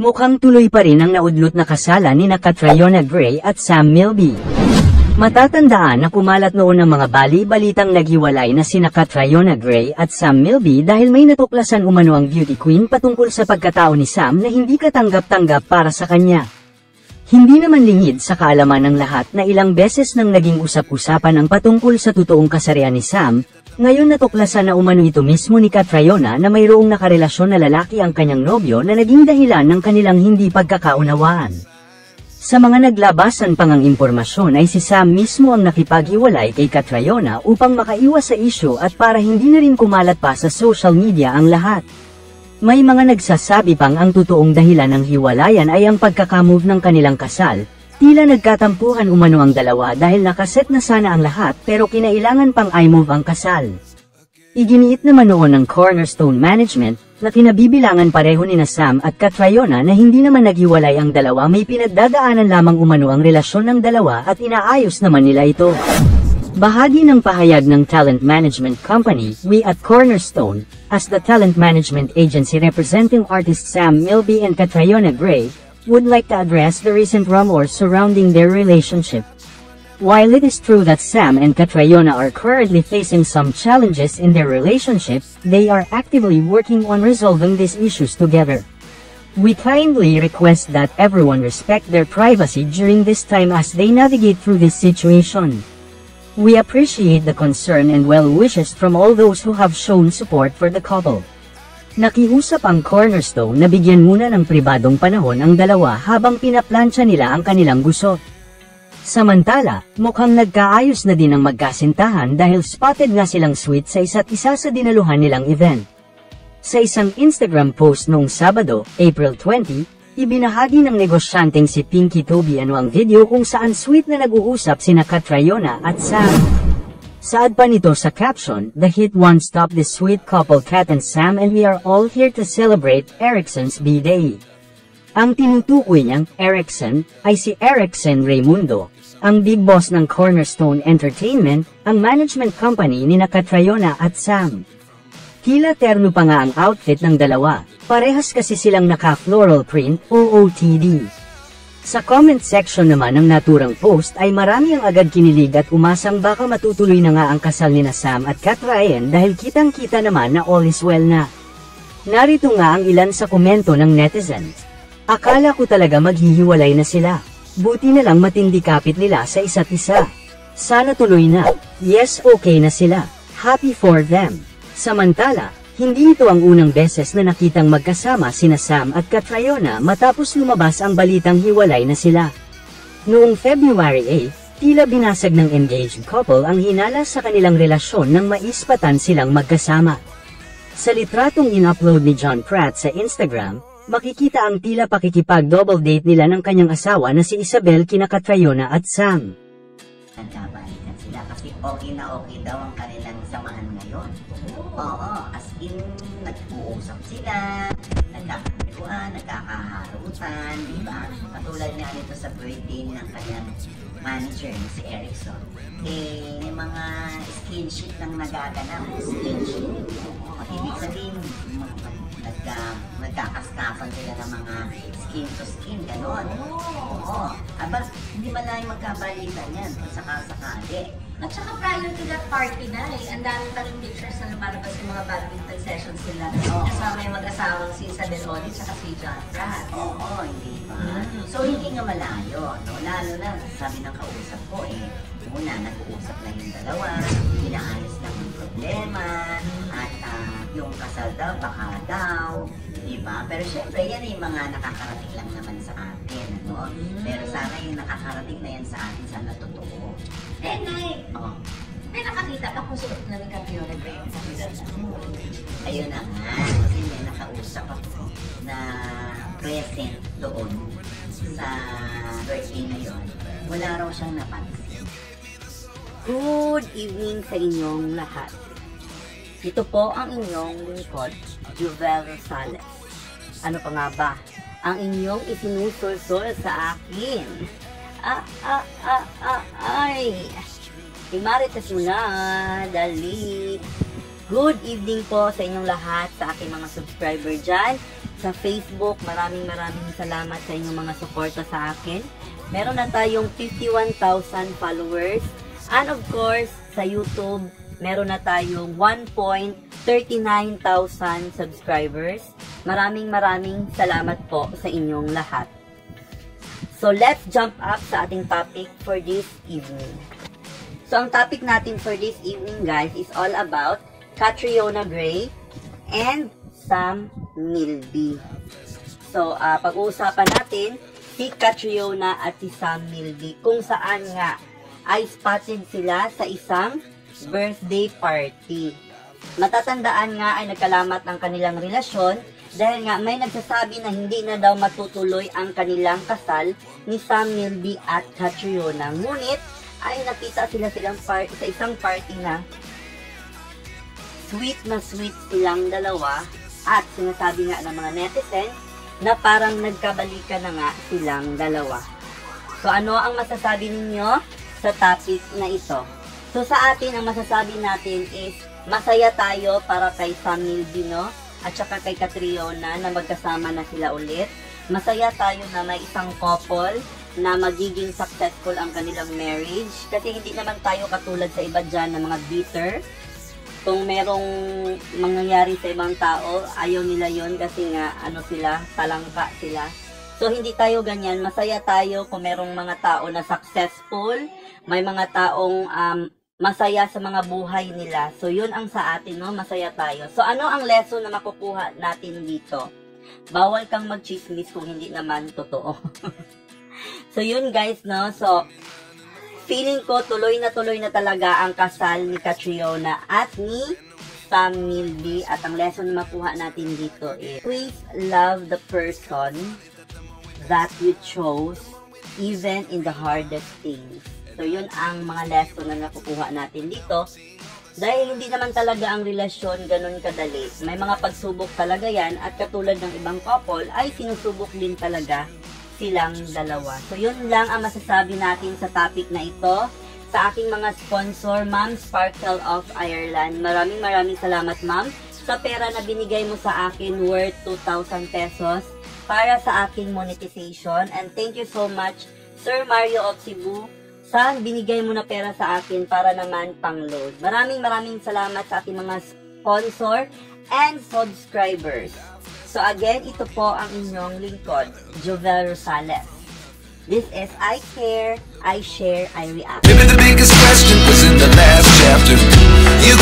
Mukhang tuloy pa rin ang naudlot na kasalan ni Catriona Gray at Sam Milby. Matatandaan na kumalat noon ang mga bali-balitang naghiwalay na sina Catriona Gray at Sam Milby dahil may natuklasan umano ang beauty queen patungkol sa pagkatao ni Sam na hindi katanggap-tanggap para sa kanya. Hindi naman lingid sa kaalaman ng lahat na ilang beses nang naging usap-usapan ang patungkol sa totoong kasarian ni Sam. Ngayon natuklasan na umano ito mismo ni Catriona na mayroong nakarelasyon na lalaki ang kanyang nobyo na naging dahilan ng kanilang hindi pagkakaunawaan. Sa mga naglabasan pang ang impormasyon ay si Sam mismo ang nakipaghiwalay kay Catriona upang makaiwas sa isyu at para hindi na rin kumalat pa sa social media ang lahat. May mga nagsasabi pang ang totoong dahilan ng hiwalayan ay ang pagkakamove ng kanilang kasal. Tila nagkatampuhan umano ang dalawa dahil nakaset na sana ang lahat pero kinailangan pang i-move ang kasal. Iginiit naman noon ng Cornerstone Management na kinabibilangan pareho ni Sam at Catriona na hindi naman naghiwalay ang dalawa, may pinagdadaanan lamang umano ang relasyon ng dalawa at inaayos naman nila ito. Bahagi ng pahayag ng talent management company, We at Cornerstone, as the talent management agency representing artists Sam Milby and Catriona Gray, would like to address the recent rumors surrounding their relationship. While it is true that Sam and Catriona are currently facing some challenges in their relationship, they are actively working on resolving these issues together. We kindly request that everyone respect their privacy during this time as they navigate through this situation. We appreciate the concern and well wishes from all those who have shown support for the couple. Nakiusap ang Cornerstone na bigyan muna ng pribadong panahon ang dalawa habang pinaplansya nila ang kanilang gusot. Samantala, mukhang nagkaayos na din ang magkasintahan dahil spotted nga silang sweet sa isa't isa sa dinaluhan nilang event. Sa isang Instagram post noong Sabado, April 20, ibinahagi ng negosyanteng si Pinky Tobiano ang video kung saan sweet na nag-uusap sina Catriona at Sam. Saad pa nito sa caption, "The hit won't stop this sweet couple Cat and Sam and we are all here to celebrate Ericsson's B-Day." Ang tinutukoy niyang Erickson ay si Erickson Raimundo, ang big boss ng Cornerstone Entertainment, ang management company ni Catriona at Sam. Tila terno pa nga ang outfit ng dalawa, parehas kasi silang naka-floral print o OOTD. Sa comment section naman ng naturang post ay marami ang agad kinilig at umasang baka matutuloy na nga ang kasal ni Sam at Catriona dahil kitang-kita naman na all is well na. Narito nga ang ilan sa komento ng netizens. "Akala ko talaga maghihiwalay na sila. Buti na lang matindi kapit nila sa isa't isa. Sana tuloy na. Yes, okay na sila. Happy for them." Samantala, hindi ito ang unang beses na nakitang magkasama sina Sam at Catriona matapos lumabas ang balitang hiwalay na sila. Noong February 8, tila binasag ng engaged couple ang hinala sa kanilang relasyon nang maispatan silang magkasama. Sa litratong in-upload ni John Pratt sa Instagram, makikita ang tila pakikipag-double date nila ng kanyang asawa na si Isabel kina Catriona at Sam. Nagkabalikan sila kasi okay na okay daw ang kanilang samahan ngayon. Oo, as in, nag-uusap sila, nagkakakuan, nagkakaharutan, di ba? Katulad nga nito sa birthday ng kanyang manager, si Erickson. May mga skinship lang nagaganap, skinship. Ibig sabihin, nagkakaskapan sila ng mga skin to skin, gano'n. Oo. Aba, hindi malayo magkabalitan yan kung sakasakali. At saka prior to that party na ang dami pa rin pictures na lumalabas yung mga badminton sessions nila. Kasama yung mag-asawang si Isabel Odi at si John Pratt. Oo, hindi ba? So, hindi nga malayo. No? Lalo na, sabi ng kausap ko una, nag-uusap lang yung dalawa, pinaayos lang yung problema, at yung kasal daw, baka daw, diba? Pero syempre, yan yung mga nakakarating lang naman sa atin, ano? Pero sana yung nakakarating na yan sa atin, sana totoo. Nay, may nakakita pa kung suot na ni Catriona Gray. Ayun na nga, kasi may nakausap ako na present doon sa birthday na yun. Wala raw siyang napansin. Good evening sa inyong lahat. Ito po ang inyong lingkod, Juvel Rosales. Ano pa nga ba ang inyong isinusulsol sa akin? Ay! Imarites mo na, dali. Good evening po sa inyong lahat, sa aking mga subscriber dyan, sa Facebook, maraming salamat sa inyong mga suporta sa akin. Meron na tayong 51,000 followers. And of course, sa YouTube, meron na tayong 1.39,000 subscribers. Maraming salamat po sa inyong lahat. So, let's jump up sa ating topic for this evening. So, ang topic natin for this evening, guys, is all about Catriona Gray and Sam Milby. So, pag-uusapan natin si Catriona at si Sam Milby, kung saan nga ay spotted sila sa isang birthday party. Matatandaan nga ay nagkalamat ang kanilang relasyon dahil nga may nagsasabi na hindi na daw matutuloy ang kanilang kasal ni Sam Milby at Catriona. Ngunit ay nakita sila sa isang party na sweet silang dalawa. At sinasabi nga ng mga netizen na parang nagkabalikan na nga silang dalawa. So ano ang masasabi ninyo sa topic na ito? So sa atin, ang masasabi natin is masaya tayo para kay Sam Milby, no? At saka kay Catriona na magkasama na sila ulit. Masaya tayo na may isang couple na magiging successful ang kanilang marriage. Kasi hindi naman tayo katulad sa iba dyan na mga bitter. Kung merong mangyayari sa ibang tao, ayaw nila yon kasi nga, talangka sila. So, hindi tayo ganyan. Masaya tayo kung merong mga tao na successful, may mga taong masaya sa mga buhay nila. So, yun ang sa atin, no? Masaya tayo. So, ano ang lesson na makukuha natin dito? Bawal kang mag-chismis kung hindi naman totoo. So, yun guys, no? So, feeling ko tuloy na talaga ang kasal ni Catriona at ni Sam Milby. At ang lesson na makuha natin dito is always love the person that you chose even in the hardest things. So yun ang mga lesson na nakukuha natin dito. Dahil hindi naman talaga ang relasyon ganun kadali. May mga pagsubok talaga yan at katulad ng ibang couple ay sinusubok din talaga silang dalawa. So, yun lang ang masasabi natin sa topic na ito. Sa aking mga sponsor, Ma'am Sparkle of Ireland. Maraming salamat, Ma'am, sa pera na binigay mo sa akin worth 2,000 pesos para sa aking monetization. And thank you so much, Sir Mario of Cebu, sa binigay mo na pera sa akin para naman pang-load. Maraming salamat sa ating mga sponsor and subscribers. So again, ito po ang inyong lingkod, Jovel Rosales. This is I Care, I Share, I React. Maybe the biggest question was in the last chapter. You